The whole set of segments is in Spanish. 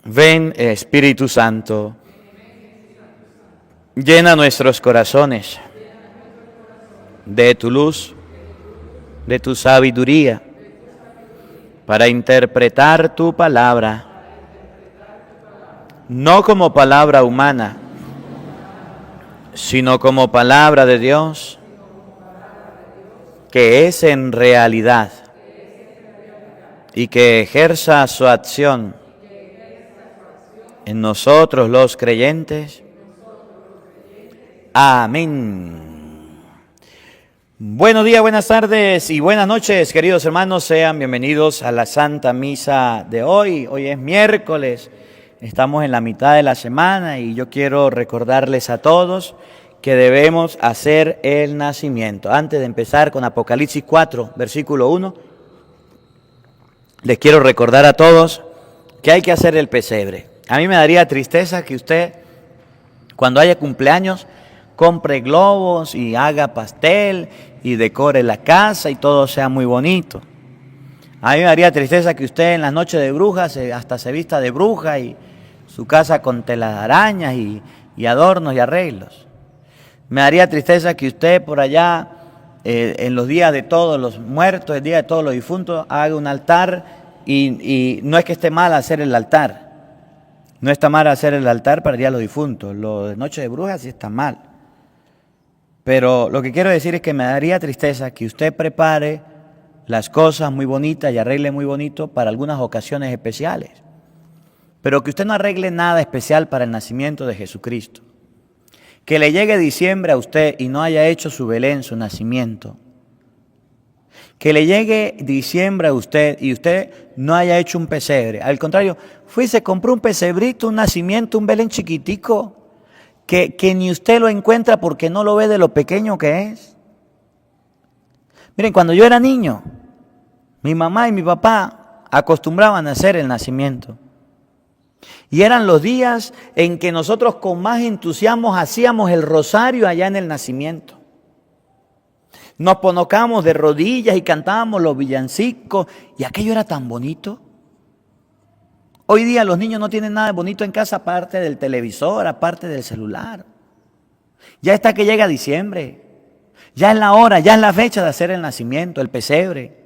Ven, Espíritu Santo, llena nuestros corazones de tu luz, de tu sabiduría, para interpretar tu palabra, no como palabra humana, sino como palabra de Dios, que es en realidad, y que ejerza su acción en nosotros los creyentes. Amén. Buenos días, buenas tardes y buenas noches, queridos hermanos. Sean bienvenidos a la Santa Misa de hoy. Hoy es miércoles, estamos en la mitad de la semana y yo quiero recordarles a todos que debemos hacer el nacimiento. Antes de empezar con Apocalipsis 4, versículo 1, les quiero recordar a todos que hay que hacer el pesebre. A mí me daría tristeza que usted, cuando haya cumpleaños, compre globos y haga pastel y decore la casa y todo sea muy bonito. A mí me daría tristeza que usted en las noches de brujas hasta se vista de bruja y su casa con telarañas y adornos y arreglos. Me daría tristeza que usted por allá, en los días de todos los muertos, el día de todos los difuntos, haga un altar y no es que esté mal hacer el altar. No está mal hacer el altar para el día de los difuntos. Lo de noche de brujas sí está mal. Pero lo que quiero decir es que me daría tristeza que usted prepare las cosas muy bonitas y arregle muy bonito para algunas ocasiones especiales. Pero que usted no arregle nada especial para el nacimiento de Jesucristo. Que le llegue diciembre a usted y no haya hecho su Belén, su nacimiento. Que le llegue diciembre a usted y usted no haya hecho un pesebre. Al contrario, fue y se compró un pesebrito, un nacimiento, un Belén chiquitico, que ni usted lo encuentra porque no lo ve de lo pequeño que es. Miren, cuando yo era niño, mi mamá y mi papá acostumbraban a hacer el nacimiento. Y eran los días en que nosotros con más entusiasmo hacíamos el rosario allá en el nacimiento. Nos ponocamos de rodillas y cantábamos los villancicos y aquello era tan bonito. Hoy día los niños no tienen nada de bonito en casa aparte del televisor, aparte del celular. Ya está que llega diciembre, ya es la hora, ya es la fecha de hacer el nacimiento, el pesebre.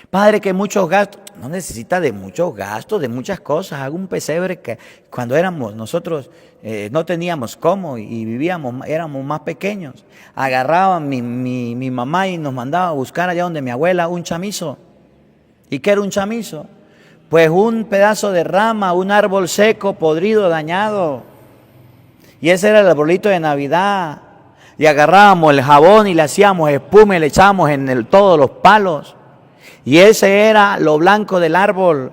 Padre, que muchos gastos, no necesita de muchos gastos, de muchas cosas. Hago un pesebre que cuando éramos nosotros no teníamos cómo y vivíamos, éramos más pequeños. Agarraban mi mamá y nos mandaba a buscar allá donde mi abuela un chamizo. ¿Y qué era un chamizo? Pues un pedazo de rama, un árbol seco, podrido, dañado. Y ese era el arbolito de Navidad. Y agarrábamos el jabón y le hacíamos espuma y le echábamos en todos los palos. Y ese era lo blanco del árbol.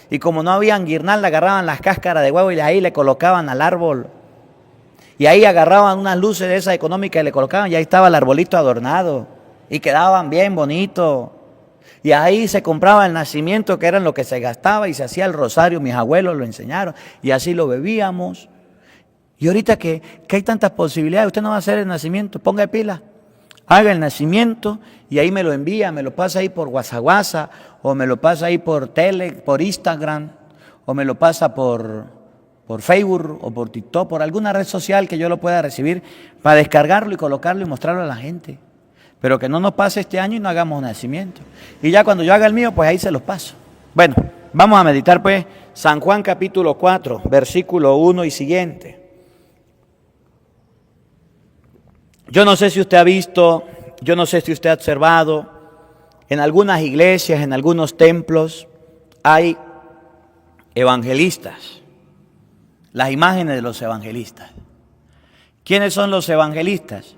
Y como no había guirnalda, agarraban las cáscaras de huevo y ahí le colocaban al árbol. Y ahí agarraban unas luces de esas económicas y le colocaban y ahí estaba el arbolito adornado. Y quedaban bien bonitos. Y ahí se compraba el nacimiento, que era lo que se gastaba, y se hacía el rosario. Mis abuelos lo enseñaron y así lo bebíamos. Y ahorita que hay tantas posibilidades, usted no va a hacer el nacimiento, ponga pila. Haga el nacimiento y ahí me lo envía, me lo pasa ahí por WhatsApp, o me lo pasa ahí por por Instagram, o me lo pasa por Facebook o por TikTok, por alguna red social que yo lo pueda recibir para descargarlo y colocarlo y mostrarlo a la gente. Pero que no nos pase este año y no hagamos nacimiento. Y ya cuando yo haga el mío, pues ahí se los paso. Bueno, vamos a meditar pues San Juan capítulo 4, versículo 1 y siguiente. Yo no sé si usted ha visto, yo no sé si usted ha observado, en algunas iglesias, en algunos templos, hay evangelistas, las imágenes de los evangelistas. ¿Quiénes son los evangelistas?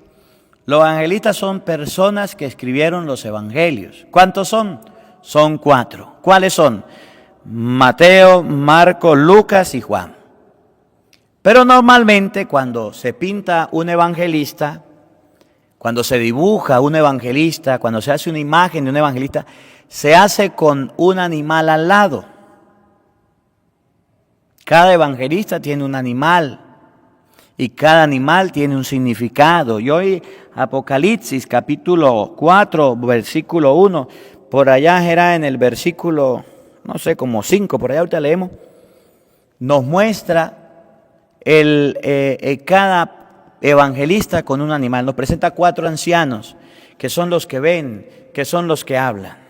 Los evangelistas son personas que escribieron los evangelios. ¿Cuántos son? Son 4. ¿Cuáles son? Mateo, Marcos, Lucas y Juan. Pero normalmente cuando se pinta un evangelista, cuando se dibuja un evangelista, cuando se hace una imagen de un evangelista, se hace con un animal al lado. Cada evangelista tiene un animal y cada animal tiene un significado. Y hoy Apocalipsis capítulo 4, versículo 1, por allá era en el versículo, no sé, como 5, por allá ahorita leemos. nos muestra cada evangelista con un animal. Nos presenta 4 ancianos, que son los que ven, que son los que hablan.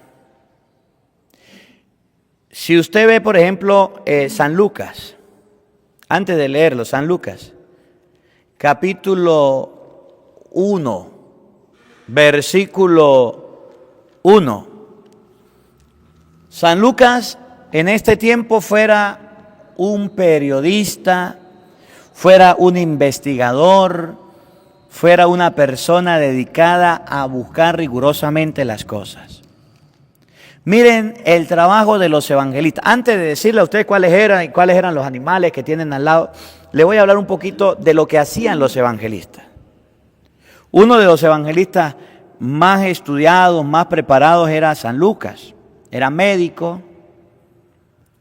Si usted ve, por ejemplo, San Lucas, antes de leerlo, San Lucas, capítulo 1, versículo 1. San Lucas en este tiempo fuera un periodista, fuera un investigador, fuera una persona dedicada a buscar rigurosamente las cosas. Miren el trabajo de los evangelistas. Antes de decirle a ustedes cuáles eran los animales que tienen al lado, le voy a hablar un poquito de lo que hacían los evangelistas. Uno de los evangelistas más estudiados, más preparados era San Lucas. Era médico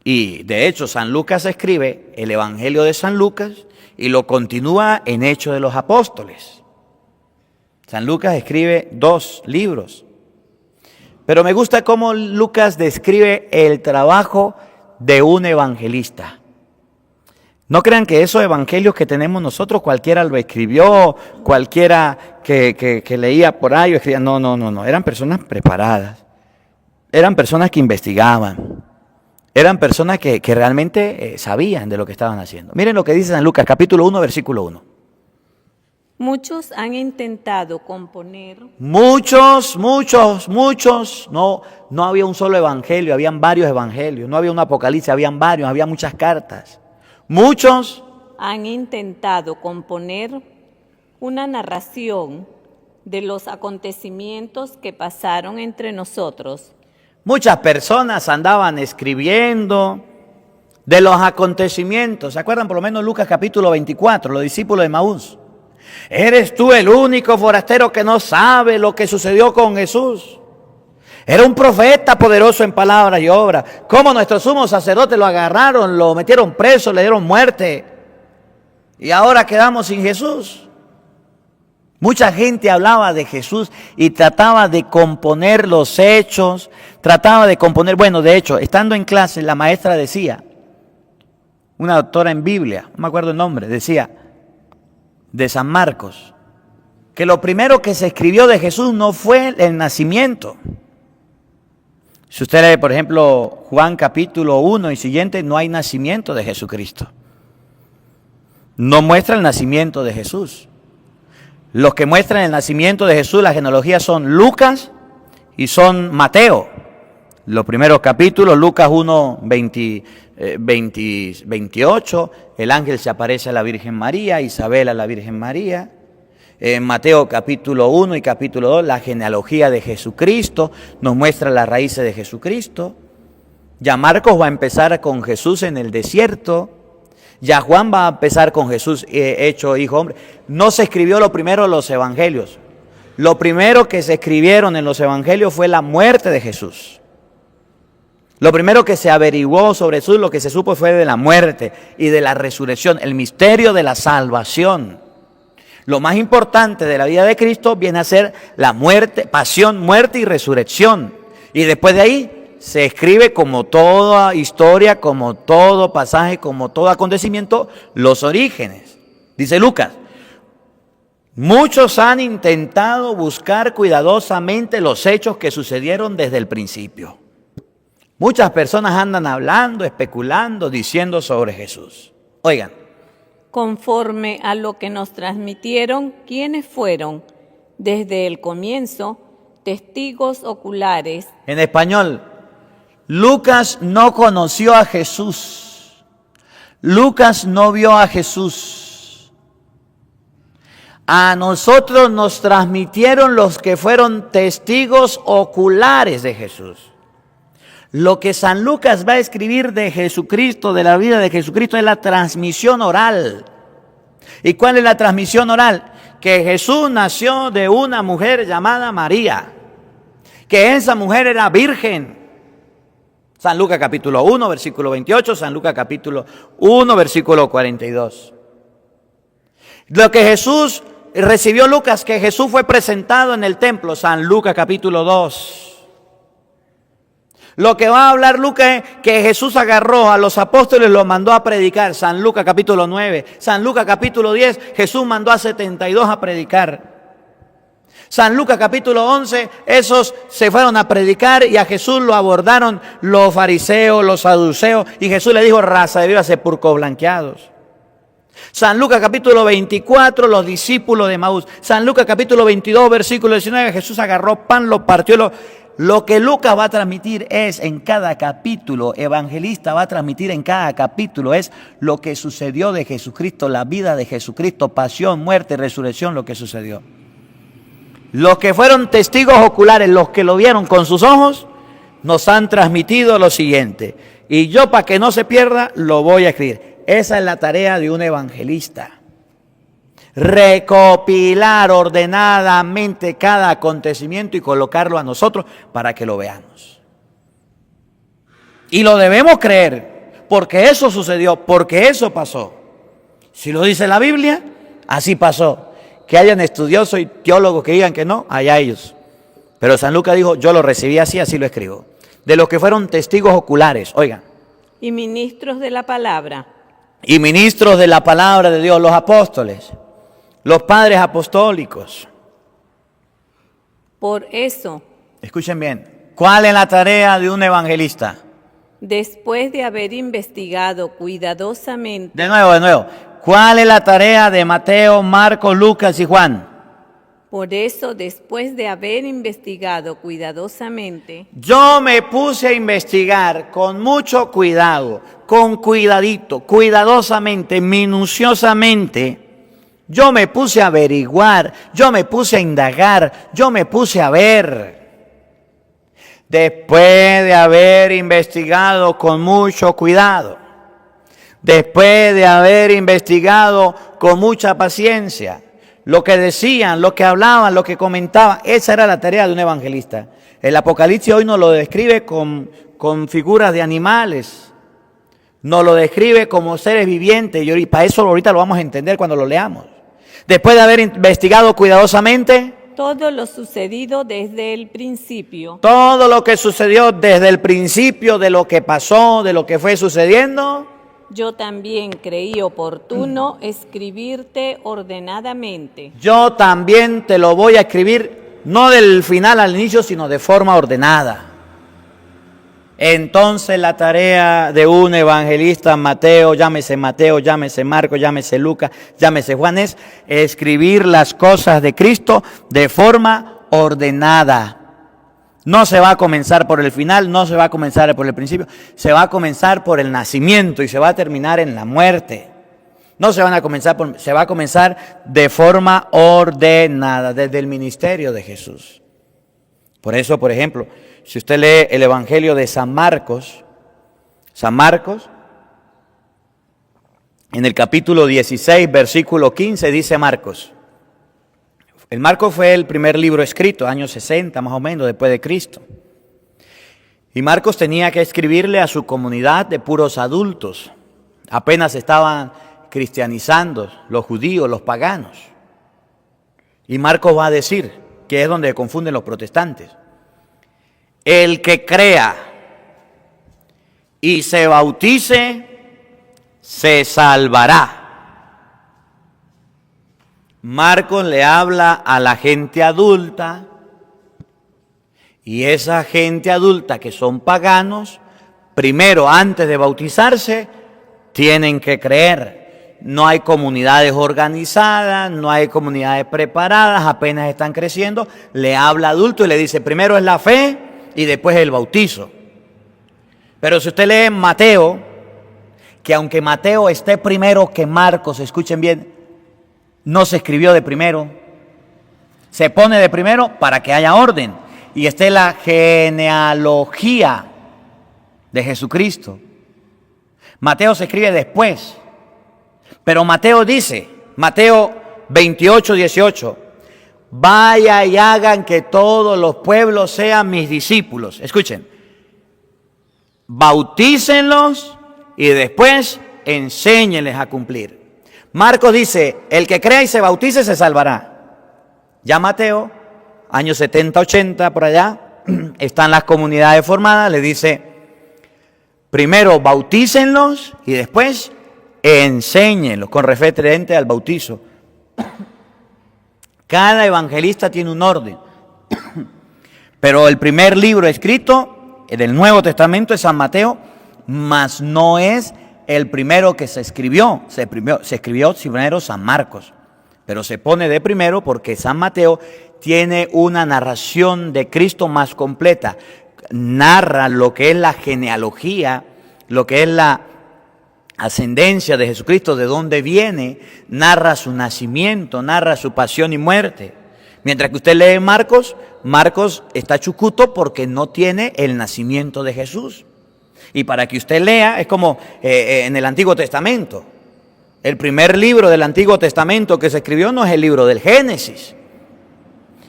y de hecho San Lucas escribe el Evangelio de San Lucas y lo continúa en Hechos de los Apóstoles. San Lucas escribe 2 libros. Pero me gusta cómo Lucas describe el trabajo de un evangelista. No crean que esos evangelios que tenemos nosotros, cualquiera lo escribió, cualquiera que leía por ahí o escribía. No. Eran personas preparadas. Eran personas que investigaban. Eran personas que realmente sabían de lo que estaban haciendo. Miren lo que dice San Lucas, capítulo 1, versículo 1. Muchos han intentado componer. Muchos. No había un solo evangelio, habían varios evangelios. No había un apocalipsis, habían varios, había muchas cartas. Muchos han intentado componer una narración de los acontecimientos que pasaron entre nosotros. Muchas personas andaban escribiendo de los acontecimientos. ¿Se acuerdan por lo menos Lucas capítulo 24, los discípulos de Maús? ¿Eres tú el único forastero que no sabe lo que sucedió con Jesús? Era un profeta poderoso en palabras y obras. Cómo nuestros sumos sacerdotes lo agarraron, lo metieron preso, le dieron muerte. Y ahora quedamos sin Jesús. Mucha gente hablaba de Jesús y trataba de componer los hechos, bueno, de hecho, estando en clase, la maestra decía, una doctora en Biblia, no me acuerdo el nombre, decía, de San Marcos, que lo primero que se escribió de Jesús no fue el nacimiento. Si usted lee, por ejemplo, Juan capítulo 1 y siguiente, no hay nacimiento de Jesucristo. No muestra el nacimiento de Jesús. Los que muestran el nacimiento de Jesús, la genealogía, son Lucas y son Mateo. Los primeros capítulos, Lucas 1, 28, el ángel se aparece a la Virgen María, Isabel a la Virgen María. En Mateo capítulo 1 y capítulo 2, la genealogía de Jesucristo, nos muestra las raíces de Jesucristo. Ya Marcos va a empezar con Jesús en el desierto. Ya Juan va a empezar con Jesús hecho hijo hombre. No se escribió lo primero en los evangelios. Lo primero que se escribieron en los evangelios fue la muerte de Jesús. Lo primero que se averiguó sobre Jesús, lo que se supo fue de la muerte y de la resurrección, el misterio de la salvación. Lo más importante de la vida de Cristo viene a ser la muerte, pasión, muerte y resurrección. Y después de ahí se escribe, como toda historia, como todo pasaje, como todo acontecimiento, los orígenes. Dice Lucas, muchos han intentado buscar cuidadosamente los hechos que sucedieron desde el principio. Muchas personas andan hablando, especulando, diciendo sobre Jesús. Oigan. Conforme a lo que nos transmitieron quienes fueron, desde el comienzo, testigos oculares. En español, Lucas no conoció a Jesús. Lucas no vio a Jesús. A nosotros nos transmitieron los que fueron testigos oculares de Jesús. Lo que San Lucas va a escribir de Jesucristo, de la vida de Jesucristo, es la transmisión oral. ¿Y cuál es la transmisión oral? Que Jesús nació de una mujer llamada María, que esa mujer era virgen. San Lucas capítulo 1, versículo 28, San Lucas capítulo 1, versículo 42. Lo que Jesús recibió Lucas, que Jesús fue presentado en el templo, San Lucas capítulo 2. Lo que va a hablar Lucas es que Jesús agarró a los apóstoles, los mandó a predicar. San Lucas capítulo 9, San Lucas capítulo 10, Jesús mandó a 72 a predicar. San Lucas capítulo 11, esos se fueron a predicar y a Jesús lo abordaron los fariseos, los saduceos, y Jesús le dijo: raza de vivas, sepulcros blanqueados. San Lucas capítulo 24, los discípulos de Maús. San Lucas capítulo 22, versículo 19, Jesús agarró pan, lo partió. Lo que Lucas va a transmitir es en cada capítulo, evangelista va a transmitir en cada capítulo, es lo que sucedió de Jesucristo, la vida de Jesucristo, pasión, muerte, resurrección, lo que sucedió. Los que fueron testigos oculares, los que lo vieron con sus ojos, nos han transmitido lo siguiente. Y yo, para que no se pierda, lo voy a escribir. Esa es la tarea de un evangelista. Recopilar ordenadamente cada acontecimiento y colocarlo a nosotros para que lo veamos. Y lo debemos creer, porque eso sucedió, porque eso pasó. Si lo dice la Biblia, así pasó. Que hayan estudiosos y teólogos que digan que no, allá ellos. Pero San Lucas dijo: yo lo recibí así, así lo escribo. De los que fueron testigos oculares, oigan. Y ministros de la palabra. Y ministros de la palabra de Dios, los apóstoles, los padres apostólicos. Por eso, escuchen bien, ¿cuál es la tarea de un evangelista? después de haber investigado cuidadosamente. De nuevo. ¿Cuál es la tarea de Mateo, Marcos, Lucas y Juan? Por eso, después de haber investigado cuidadosamente. Yo me puse a investigar con mucho cuidado, con cuidadito, cuidadosamente, minuciosamente. Yo me puse a averiguar, yo me puse a indagar, yo me puse a ver. Después de haber investigado con mucho cuidado, después de haber investigado con mucha paciencia, lo que decían, lo que hablaban, lo que comentaban, esa era la tarea de un evangelista. El Apocalipsis hoy nos lo describe con figuras de animales, nos lo describe como seres vivientes, y para eso ahorita lo vamos a entender cuando lo leamos. Después de haber investigado cuidadosamente, todo lo sucedido desde el principio. Todo lo que sucedió desde el principio, de lo que pasó, de lo que fue sucediendo. Yo también creí oportuno escribirte ordenadamente. Yo también te lo voy a escribir, no del final al inicio, sino de forma ordenada. Entonces la tarea de un evangelista, llámese Marcos, llámese Lucas, llámese Juan, es escribir las cosas de Cristo de forma ordenada. No se va a comenzar por el final, no se va a comenzar por el principio, se va a comenzar por el nacimiento y se va a terminar en la muerte. No se se va a comenzar de forma ordenada, desde el ministerio de Jesús. Por eso, por ejemplo, si usted lee el Evangelio de San Marcos, en el capítulo 16, versículo 15, dice Marcos. El Marcos fue el primer libro escrito, años 60 más o menos, después de Cristo. Y Marcos tenía que escribirle a su comunidad de puros adultos. Apenas estaban cristianizando los judíos, los paganos. Y Marcos va a decir, que es donde confunden los protestantes: el que crea y se bautice, se salvará. Marcos le habla a la gente adulta, y esa gente adulta que son paganos, primero, antes de bautizarse, tienen que creer. No hay comunidades organizadas, no hay comunidades preparadas, apenas están creciendo. Le habla adulto y le dice, primero es la fe y después el bautizo. Pero si usted lee Mateo, que aunque Mateo esté primero que Marcos, escuchen bien, no se escribió de primero, se pone de primero para que haya orden. Y esté la genealogía de Jesucristo. Mateo se escribe después. Pero Mateo dice, Mateo 28, 18, vaya y hagan que todos los pueblos sean mis discípulos. Escuchen, bautícenlos y después enséñenles a cumplir. Marcos dice, el que crea y se bautice se salvará. Ya Mateo, años 70, 80, por allá, están las comunidades formadas, le dice, primero bautícenlos y después enséñenlos con referente al bautizo. Cada evangelista tiene un orden, pero el primer libro escrito del Nuevo Testamento es San Mateo, mas no es el primero que se escribió. Se escribió primero San Marcos, pero se pone de primero porque San Mateo tiene una narración de Cristo más completa. Narra lo que es la genealogía, lo que es la ascendencia de Jesucristo, de dónde viene, narra su nacimiento, narra su pasión y muerte. Mientras que usted lee Marcos, Marcos está chucuto porque no tiene el nacimiento de Jesús. Y para que usted lea, es como en el Antiguo Testamento. El primer libro del Antiguo Testamento que se escribió no es el libro del Génesis.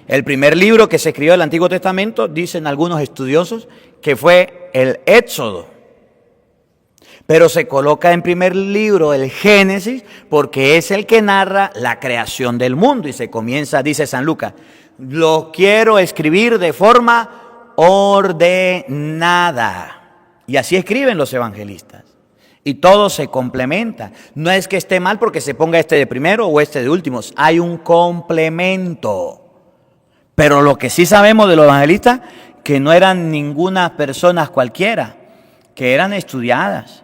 El primer libro que se escribió del Antiguo Testamento, dicen algunos estudiosos, que fue el Éxodo. Pero se coloca en primer libro el Génesis porque es el que narra la creación del mundo. Y se comienza, dice San Lucas, lo quiero escribir de forma ordenada. Y así escriben los evangelistas. Y todo se complementa. No es que esté mal porque se ponga este de primero o este de últimos. Hay un complemento. Pero lo que sí sabemos de los evangelistas, que no eran ninguna personas cualquiera, que eran estudiadas,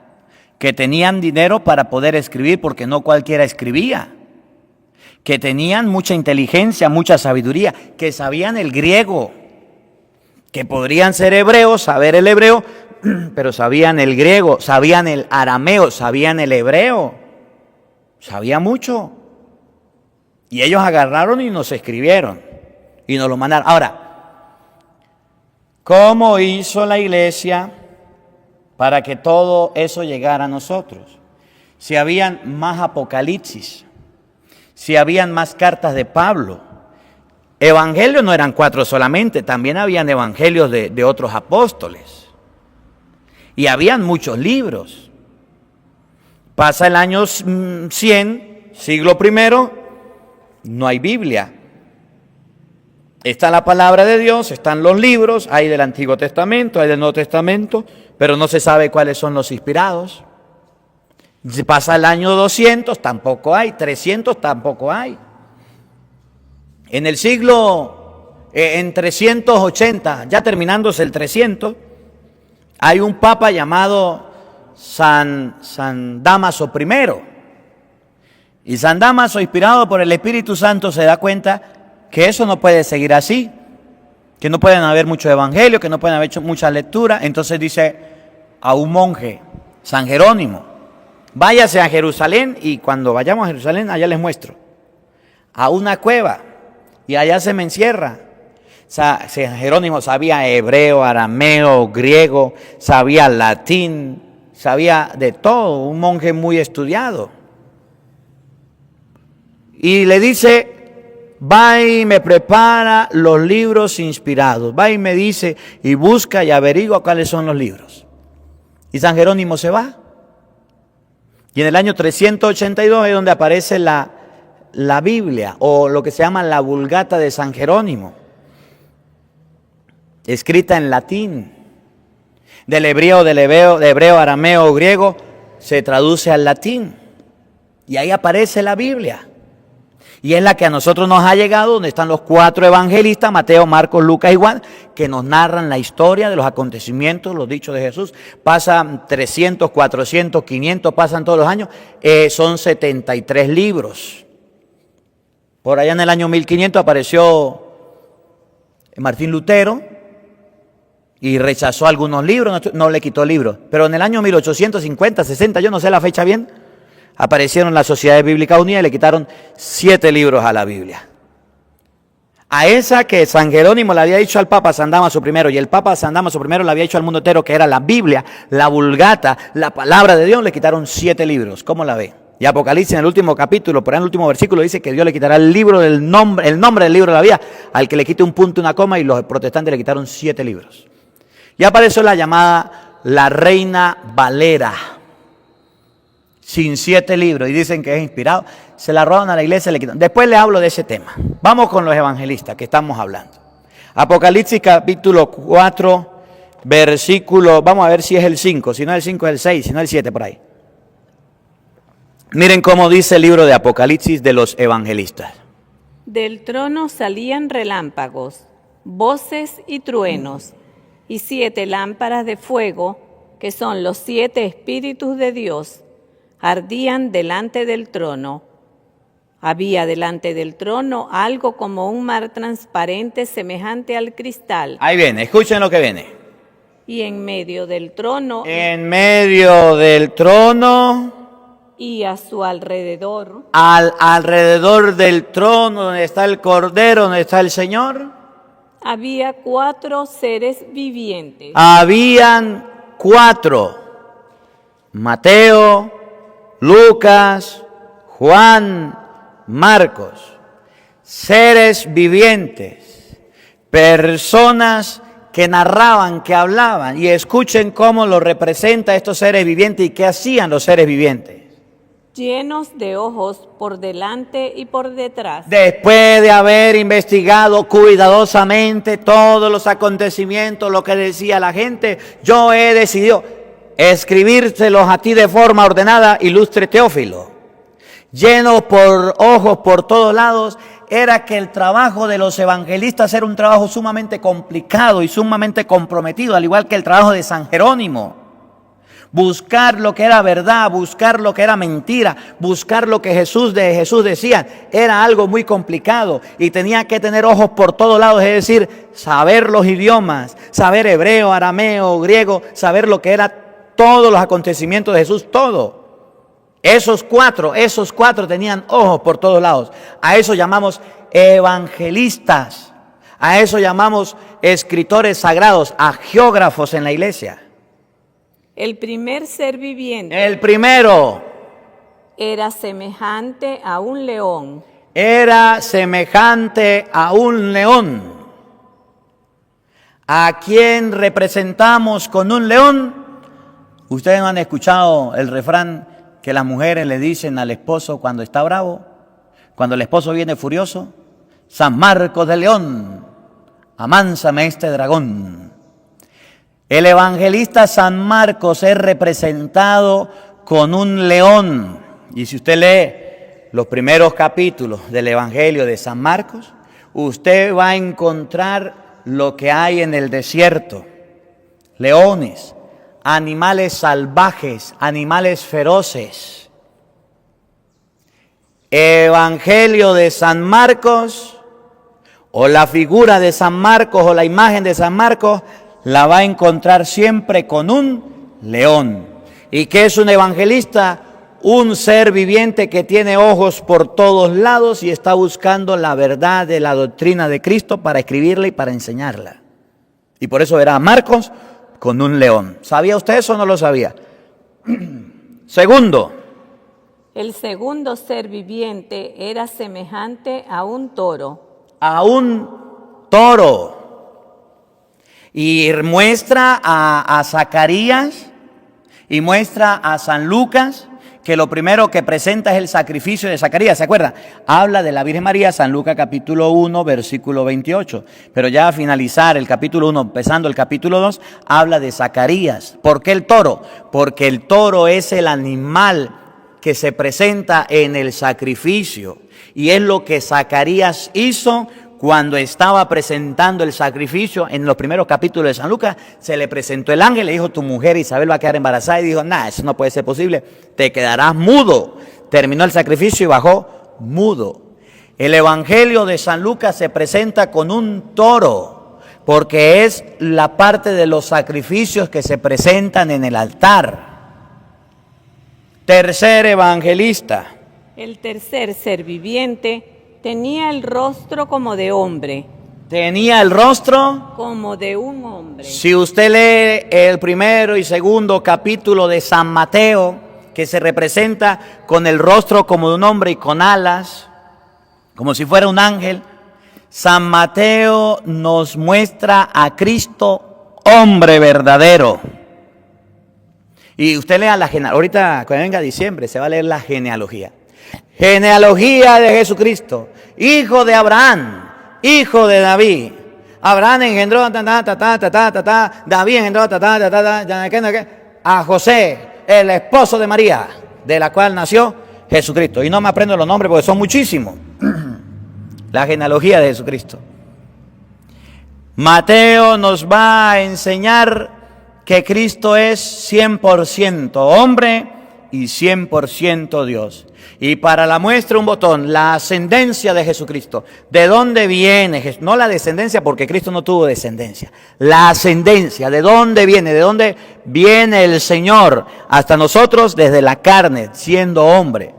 que tenían dinero para poder escribir porque no cualquiera escribía, que tenían mucha inteligencia, mucha sabiduría, que sabían el griego, que podrían ser hebreos, saber el hebreo, pero sabían el griego, sabían el arameo, sabían el hebreo, sabían mucho. Y ellos agarraron y nos escribieron y nos lo mandaron. Ahora, ¿cómo hizo la iglesia para que todo eso llegara a nosotros? Si habían más apocalipsis, si habían más cartas de Pablo. Evangelios no eran 4 solamente, también habían evangelios de otros apóstoles. Y habían muchos libros. Pasa el año 100, siglo I, no hay Biblia. Está la palabra de Dios, están los libros, hay del Antiguo Testamento, hay del Nuevo Testamento, pero no se sabe cuáles son los inspirados. Pasa el año 200, tampoco hay, 300 tampoco hay. En el siglo, en 380, ya terminándose el 300, hay un papa llamado San Dámaso I. Y San Dámaso, inspirado por el Espíritu Santo, se da cuenta que eso no puede seguir así, que no pueden haber muchos evangelios, que no pueden haber muchas lecturas. Entonces dice a un monje, San Jerónimo, váyase a Jerusalén y cuando vayamos a Jerusalén, allá les muestro, a una cueva y allá se me encierra. San Jerónimo sabía hebreo, arameo, griego, sabía latín, sabía de todo, un monje muy estudiado. Y le dice, va y me prepara los libros inspirados, va y me dice y busca y averigua cuáles son los libros. Y San Jerónimo se va. Y en el año 382 es donde aparece la Biblia, o lo que se llama la Vulgata de San Jerónimo, escrita en latín. Del hebreo, arameo o griego se traduce al latín. Y ahí aparece la Biblia. Y es la que a nosotros nos ha llegado, donde están los 4 evangelistas, Mateo, Marcos, Lucas y Juan, que nos narran la historia de los acontecimientos, los dichos de Jesús. Pasan 300, 400, 500, pasan todos los años. Son 73 libros. Por allá en el año 1500 apareció Martín Lutero y rechazó algunos libros, no le quitó libros. Pero en el año 1850, 60, yo no sé la fecha bien, aparecieron las Sociedades Bíblicas Unidas y le quitaron 7 libros a la Biblia. A esa que San Jerónimo le había dicho al Papa San Dámaso I, y el Papa San Dámaso I le había dicho al mundo entero que era la Biblia, la Vulgata, la palabra de Dios, le quitaron 7 libros. ¿Cómo la ve? Y Apocalipsis en el último capítulo, por ahí en el último versículo, dice que Dios le quitará el nombre del libro de la vida al que le quite un punto y una coma, y los protestantes le quitaron 7 libros. Y apareció la llamada la Reina Valera, sin 7 libros, y dicen que es inspirado. Se la roban a la iglesia, le quitan. Después le hablo de ese tema. Vamos con los evangelistas que estamos hablando. Apocalipsis capítulo 4, versículo, vamos a ver si es el 5, si no es el 5 es el 6, si no es el 7 por ahí. Miren cómo dice el libro de Apocalipsis de los evangelistas. Del trono salían relámpagos, voces y truenos, y 7 lámparas de fuego, que son los 7 espíritus de Dios, ardían delante del trono. Había delante del trono algo como un mar transparente semejante al cristal. Ahí viene, escuchen lo que viene. Y en medio del trono. En medio del trono. Y a su alrededor. Alrededor del trono donde está el Cordero, donde está el Señor. Había 4 seres vivientes. Habían 4. Mateo, Lucas, Juan, Marcos. Seres vivientes. Personas que narraban, que hablaban. Y escuchen cómo lo representa estos seres vivientes y qué hacían los seres vivientes. Llenos de ojos por delante y por detrás. Después de haber investigado cuidadosamente todos los acontecimientos, lo que decía la gente, yo he decidido escribírselos a ti de forma ordenada, ilustre Teófilo. Llenos por ojos por todos lados, era que el trabajo de los evangelistas era un trabajo sumamente complicado y sumamente comprometido, al igual que el trabajo de San Jerónimo. Buscar lo que era verdad, buscar lo que era mentira, buscar lo que Jesús decía, era algo muy complicado y tenía que tener ojos por todos lados, es decir, saber los idiomas, saber hebreo, arameo, griego, saber lo que era todos los acontecimientos de Jesús, todo. Esos cuatro tenían ojos por todos lados. A eso llamamos evangelistas, a eso llamamos escritores sagrados, agiógrafos en la iglesia. El primer ser viviente. El primero. Era semejante a un león. Era semejante a un león. ¿A quién representamos con un león? Ustedes no han escuchado el refrán que las mujeres le dicen al esposo cuando está bravo, cuando el esposo viene furioso: San Marcos de León, amánsame este dragón. El evangelista San Marcos es representado con un león. Y si usted lee los primeros capítulos del Evangelio de San Marcos, usted va a encontrar lo que hay en el desierto: leones, animales salvajes, animales feroces. Evangelio de San Marcos, o la figura de San Marcos, o la imagen de San Marcos, la va a encontrar siempre con un león. ¿Y qué es un evangelista? Un ser viviente que tiene ojos por todos lados y está buscando la verdad de la doctrina de Cristo para escribirla y para enseñarla. Y por eso era Marcos con un león. ¿Sabía usted eso o no lo sabía? Segundo. El segundo ser viviente era semejante a un toro. A un toro. Y muestra a Zacarías y muestra a San Lucas que lo primero que presenta es el sacrificio de Zacarías. ¿Se acuerdan? Habla de la Virgen María, San Lucas capítulo 1, versículo 28. Pero ya a finalizar el capítulo 1, empezando el capítulo 2, habla de Zacarías. ¿Por qué el toro? Porque el toro es el animal que se presenta en el sacrificio. Y es lo que Zacarías hizo cuando estaba presentando el sacrificio. En los primeros capítulos de San Lucas se le presentó el ángel, le dijo: tu mujer Isabel va a quedar embarazada, y dijo: nada, eso no puede ser posible, te quedarás mudo. Terminó el sacrificio y bajó mudo. El Evangelio de San Lucas se presenta con un toro, porque es la parte de los sacrificios que se presentan en el altar. Tercer evangelista. El tercer ser viviente tenía el rostro como de hombre. Tenía el rostro como de un hombre. Si usted lee el primero y segundo capítulo de San Mateo, que se representa con el rostro como de un hombre y con alas, como si fuera un ángel, San Mateo nos muestra a Cristo hombre verdadero. Y usted lea la genealogía, ahorita cuando venga diciembre se va a leer la genealogía. Genealogía de Jesucristo, hijo de Abraham, hijo de David. Abraham engendró David engendró a José, el esposo de María, de la cual nació Jesucristo. Y no me aprendo los nombres porque son muchísimos. La genealogía de Jesucristo. Mateo nos va a enseñar que Cristo es 100% hombre y 100% Dios. Y para la muestra un botón, la ascendencia de Jesucristo. ¿De dónde viene? No la descendencia, porque Cristo no tuvo descendencia. La ascendencia, ¿de dónde viene? ¿De dónde viene el Señor hasta nosotros? Desde la carne, siendo hombre.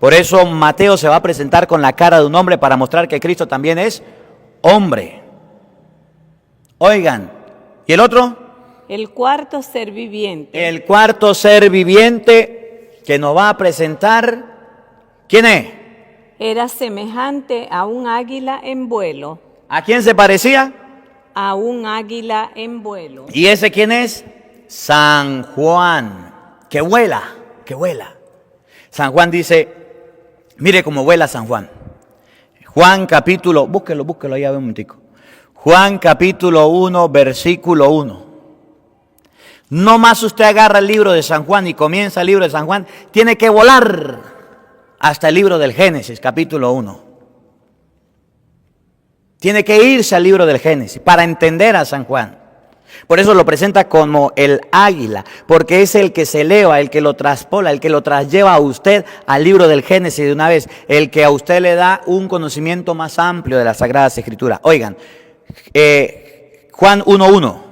Por eso Mateo se va a presentar con la cara de un hombre para mostrar que Cristo también es hombre. Oigan, ¿y el otro? El cuarto ser viviente. El cuarto ser viviente que nos va a presentar, ¿quién es? Era semejante a un águila en vuelo. ¿A quién se parecía? A un águila en vuelo. ¿Y ese quién es? San Juan, que vuela, que vuela. San Juan dice, mire cómo vuela San Juan. Juan capítulo, búsquelo ahí a ver un momentico. Juan capítulo 1, versículo 1. No más usted agarra el libro de San Juan y comienza el libro de San Juan, tiene que volar hasta el libro del Génesis, capítulo 1. Tiene que irse al libro del Génesis para entender a San Juan. Por eso lo presenta como el águila, porque es el que se eleva, el que lo traspola, el que lo traslleva a usted al libro del Génesis de una vez, el que a usted le da un conocimiento más amplio de las Sagradas Escrituras. Oigan, Juan 1:1.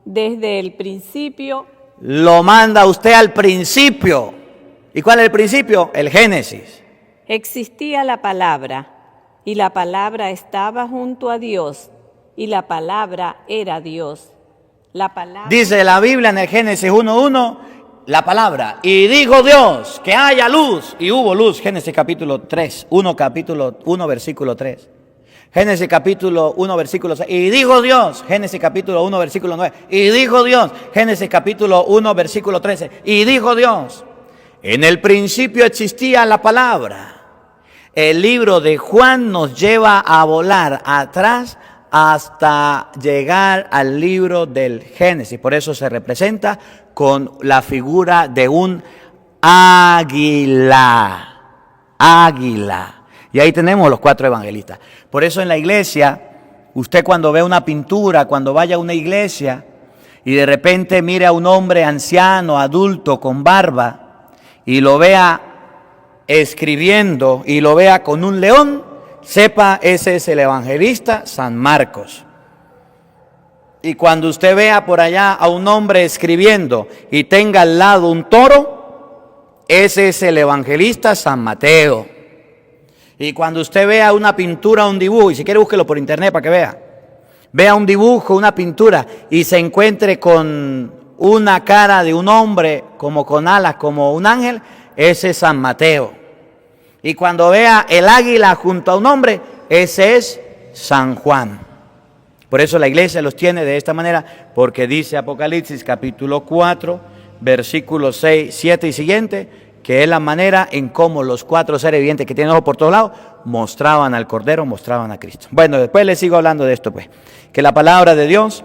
Desde el principio. Lo manda usted al principio. ¿Y cuál es el principio? El Génesis. Existía la palabra, y la palabra estaba junto a Dios, y la palabra era Dios. La palabra... Dice la Biblia en el Génesis 1:1, la palabra. Y dijo Dios, que haya luz, y hubo luz. Génesis capítulo 3, capítulo 1, versículo 3. Génesis capítulo 1, versículo 6. Y dijo Dios, Génesis capítulo 1, versículo 9. Y dijo Dios, Génesis capítulo 1, versículo 13. Y dijo Dios, en el principio existía la palabra. El libro de Juan nos lleva a volar atrás hasta llegar al libro del Génesis. Por eso se representa con la figura de un águila. Águila. Y ahí tenemos los 4 evangelistas. Por eso en la iglesia, usted cuando ve una pintura, cuando vaya a una iglesia y de repente mire a un hombre anciano, adulto, con barba, y lo vea escribiendo y lo vea con un león, sepa, ese es el evangelista San Marcos. Y cuando usted vea por allá a un hombre escribiendo y tenga al lado un toro, ese es el evangelista San Mateo. Y cuando usted vea una pintura, un dibujo, y si quiere búsquelo por internet para que vea un dibujo, una pintura, y se encuentre con una cara de un hombre como con alas, como un ángel, ese es San Mateo. Y cuando vea el águila junto a un hombre, ese es San Juan. Por eso la iglesia los tiene de esta manera, porque dice Apocalipsis capítulo 4, versículos 6, 7 y siguiente, que es la manera en cómo los 4 seres vivientes que tienen ojos por todos lados mostraban al Cordero, mostraban a Cristo. Bueno, después les sigo hablando de esto, pues, que la palabra de Dios